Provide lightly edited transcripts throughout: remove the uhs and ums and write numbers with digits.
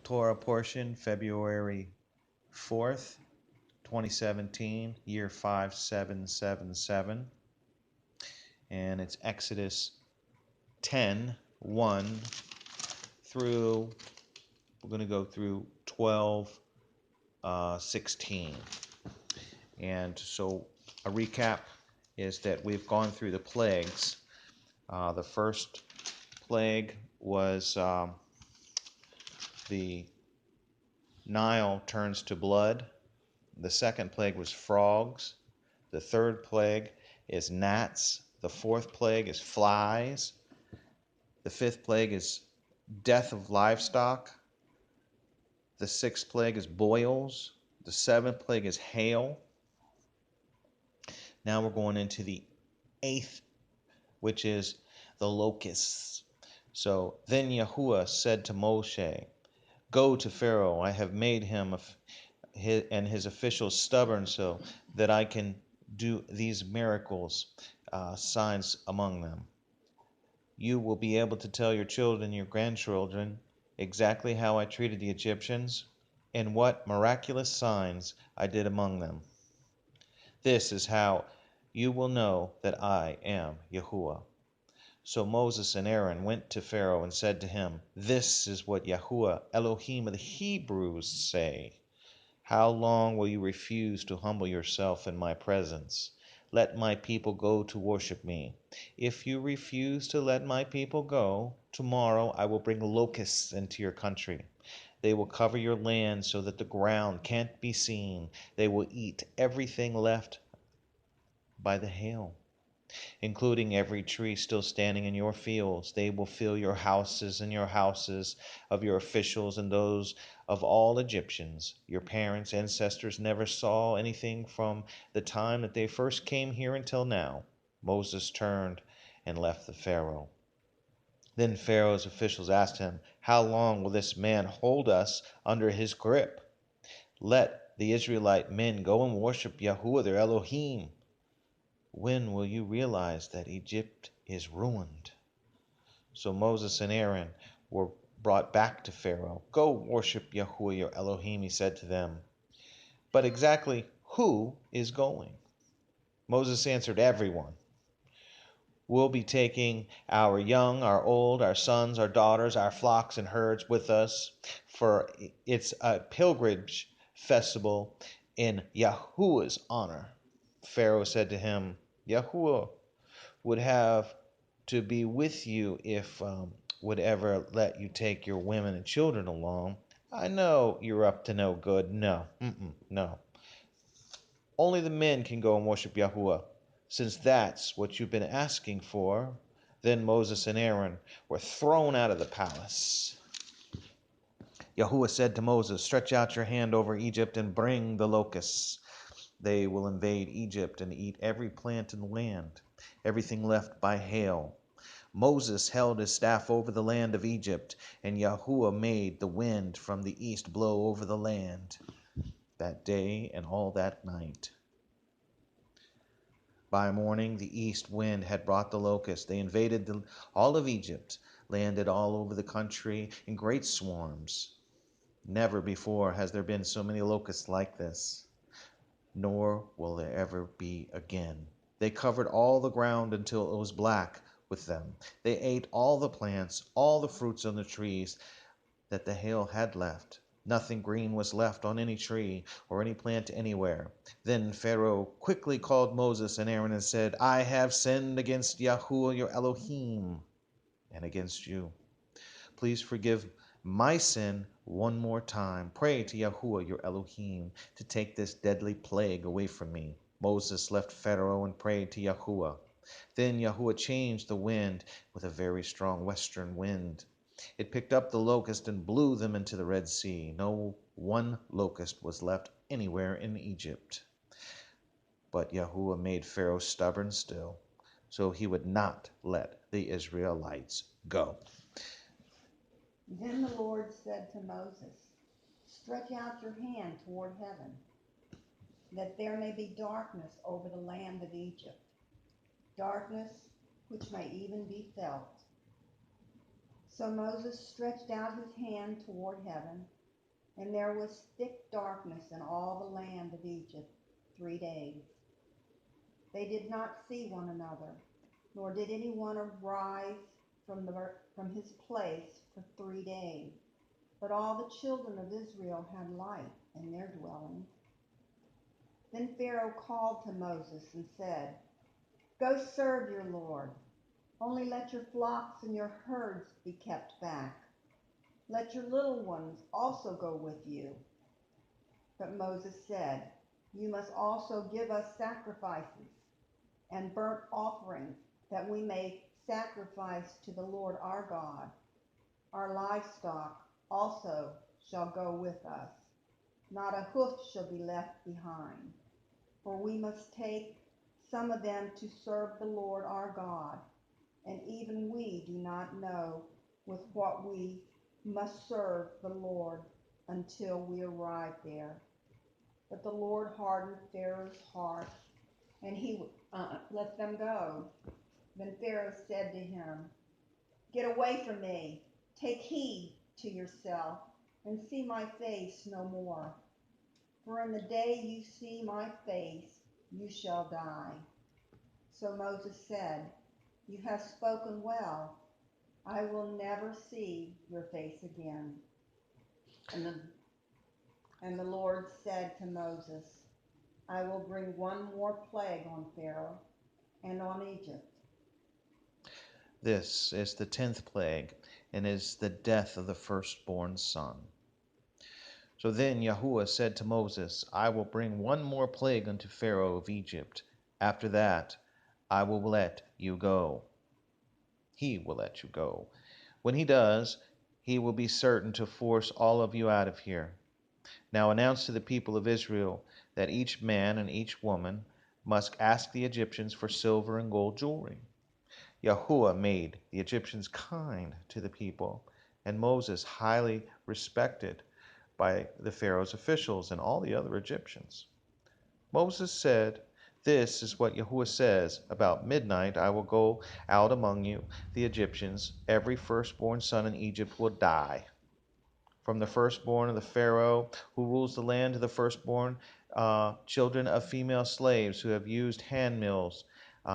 Torah Portion, February 4th, 2017, year 5777. And it's Exodus 10:1 through, we're going to go through 12:16. And so a recap is that we've gone through the plagues. The first plague was the Nile turns to blood. The second plague was frogs. The third plague is gnats. The fourth plague is flies. The fifth plague is death of livestock. The sixth plague is boils. The seventh plague is hail. Now we're going into the eighth, which is the locusts. So then Yahuwah said to Moshe, "Go to Pharaoh. I have made him and his officials stubborn so that I can do these miracles, signs among them. You will be able to tell your children and your grandchildren exactly how I treated the Egyptians and what miraculous signs I did among them. This is how you will know that I am Yahuwah." So Moses and Aaron went to Pharaoh and said to him, "This is what Yahuwah, Elohim of the Hebrews, say. How long will you refuse to humble yourself in my presence? Let my people go to worship me. If you refuse to let my people go, tomorrow I will bring locusts into your country. They will cover your land so that the ground can't be seen. They will eat everything left by the hail, including every tree still standing in your fields. They will fill your houses and your houses of your officials and those of all Egyptians. Your parents' ancestors never saw anything from the time that they first came here until now." Moses turned and left the Pharaoh. Then Pharaoh's officials asked him, "How long will this man hold us under his grip? Let the Israelite men go and worship Yahuwah their Elohim. When will you realize that Egypt is ruined?" So Moses and Aaron were brought back to Pharaoh. "Go worship Yahuwah your Elohim," he said to them. "But exactly who is going?" Moses answered, "Everyone. We'll be taking our young, our old, our sons, our daughters, our flocks and herds with us, for it's a pilgrimage festival in Yahuwah's honor." Pharaoh said to him, "Yahuwah would have to be with you if would ever let you take your women and children along. I know you're up to no good. No, no. Only the men can go and worship Yahuwah, since that's what you've been asking for." Then Moses and Aaron were thrown out of the palace. Yahuwah said to Moses, "Stretch out your hand over Egypt and bring the locusts. They will invade Egypt and eat every plant in the land, everything left by hail." Moses held his staff over the land of Egypt, and Yahuwah made the wind from the east blow over the land that day and all that night. By morning, the east wind had brought the locusts. They invaded all of Egypt, landed all over the country in great swarms. Never before has there been so many locusts like this, nor will there ever be again. They covered all the ground until it was black with them. They ate all the plants, all the fruits on the trees that the hail had left. Nothing green was left on any tree or any plant anywhere. Then Pharaoh quickly called Moses and Aaron and said, "I have sinned against Yahuwah your Elohim and against you. Please forgive my sin one more time. Pray to Yahuwah your Elohim to take this deadly plague away from me." Moses left Pharaoh and prayed to Yahuwah. Then Yahuwah changed the wind with a very strong western wind. It picked up the locust and blew them into the Red Sea. No one locust was left anywhere in Egypt. But Yahuwah made Pharaoh stubborn still, so he would not let the Israelites go. Then the Lord said to Moses, "Stretch out your hand toward heaven, that there may be darkness over the land of Egypt, darkness which may even be felt." So Moses stretched out his hand toward heaven, And there was thick darkness in all the land of Egypt 3 days. They did not see one another, nor did anyone arise from his place for 3 days. But all the children of Israel had light in their dwellings. Then Pharaoh called to Moses and said, "Go serve your Lord. Only let your flocks and your herds be kept back. Let your little ones also go with you." But Moses said, "You must also give us sacrifices and burnt offerings, that we may sacrifice to the Lord our God. Our livestock also shall go with us. Not a hoof shall be left behind. For we must take some of them to serve the Lord our God, and even we do not know with what we must serve the Lord until we arrive there." But the Lord hardened Pharaoh's heart, and he let them go. Then Pharaoh said to him, "Get away from me. Take heed to yourself, and see my face no more. For in the day you see my face, you shall die." So Moses said, "You have spoken well. I will never see your face again." And the Lord said to Moses, "I will bring one more plague on Pharaoh and on Egypt." This is the 10th plague, and is the death of the firstborn son. So then Yahuwah said to Moses, "I will bring one more plague unto Pharaoh of Egypt. After that, I will let you go. He will let you go. When he does, he will be certain to force all of you out of here. Now announce to the people of Israel that each man and each woman must ask the Egyptians for silver and gold jewelry." Yahuwah made the Egyptians kind to the people, and Moses highly respected by the Pharaoh's officials and all the other Egyptians. Moses said, "This is what Yahuwah says, about midnight I will go out among you, the Egyptians. Every firstborn son in Egypt will die. From the firstborn of the Pharaoh who rules the land to the firstborn children of female slaves who have used hand mills,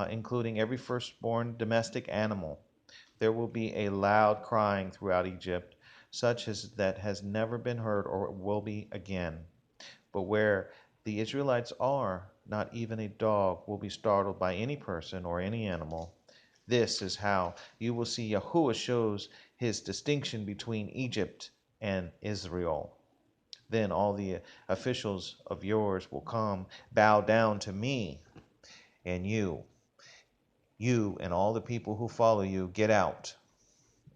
including every firstborn domestic animal. There will be a loud crying throughout Egypt, such as that has never been heard or will be again. But where the Israelites are, not even a dog will be startled by any person or any animal. This is how you will see Yahuwah shows his distinction between Egypt and Israel. Then all the officials of yours will come, bow down to me, and you and all the people who follow you, get out.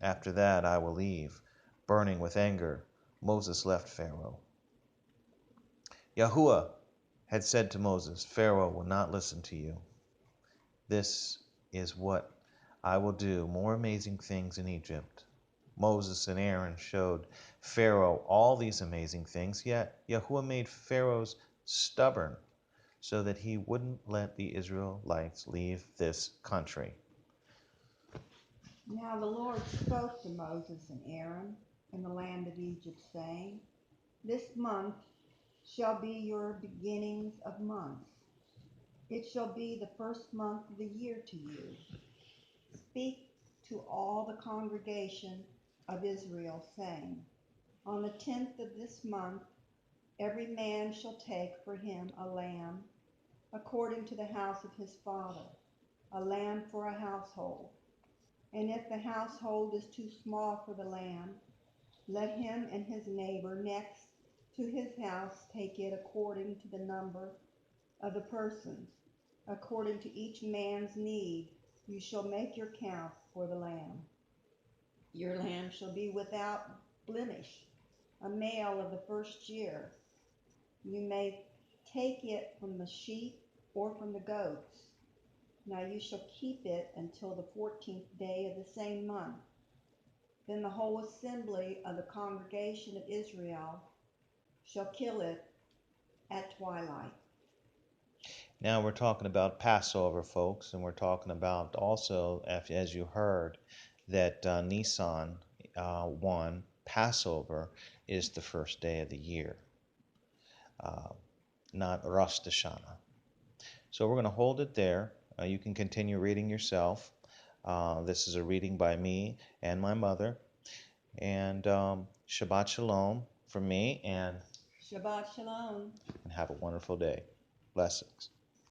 After that I will leave." Burning with anger, Moses left Pharaoh. Yahuwah had said to Moses, "Pharaoh will not listen to you. This is what I will do, more amazing things in Egypt." Moses and Aaron showed Pharaoh all these amazing things, yet Yahuwah made Pharaoh stubborn so that he wouldn't let the Israelites leave this country. Now the Lord spoke to Moses and Aaron in the land of Egypt, saying, "This month shall be your beginnings of months. It shall be the first month of the year to you. Speak to all the congregation of Israel, saying, on the 10th of this month, every man shall take for him a lamb, according to the house of his father, a lamb for a household. And if the household is too small for the lamb, let him and his neighbor next to his house take it according to the number of the persons. According to each man's need, you shall make your count for the lamb. Your lamb shall be without blemish, a male of the first year. You may take it from the sheep or from the goats. Now you shall keep it until the 14th day of the same month. Then the whole assembly of the congregation of Israel shall kill it at twilight. Now we're talking about Passover, folks, and we're talking about also, as you heard, that Nisan 1 Passover is the first day of the year, uh, not Rosh Hashanah. So we're going to hold it there. You can continue reading yourself. This is a reading by me and my mother. And Shabbat Shalom from me, and Shabbat Shalom. have a wonderful day. Blessings.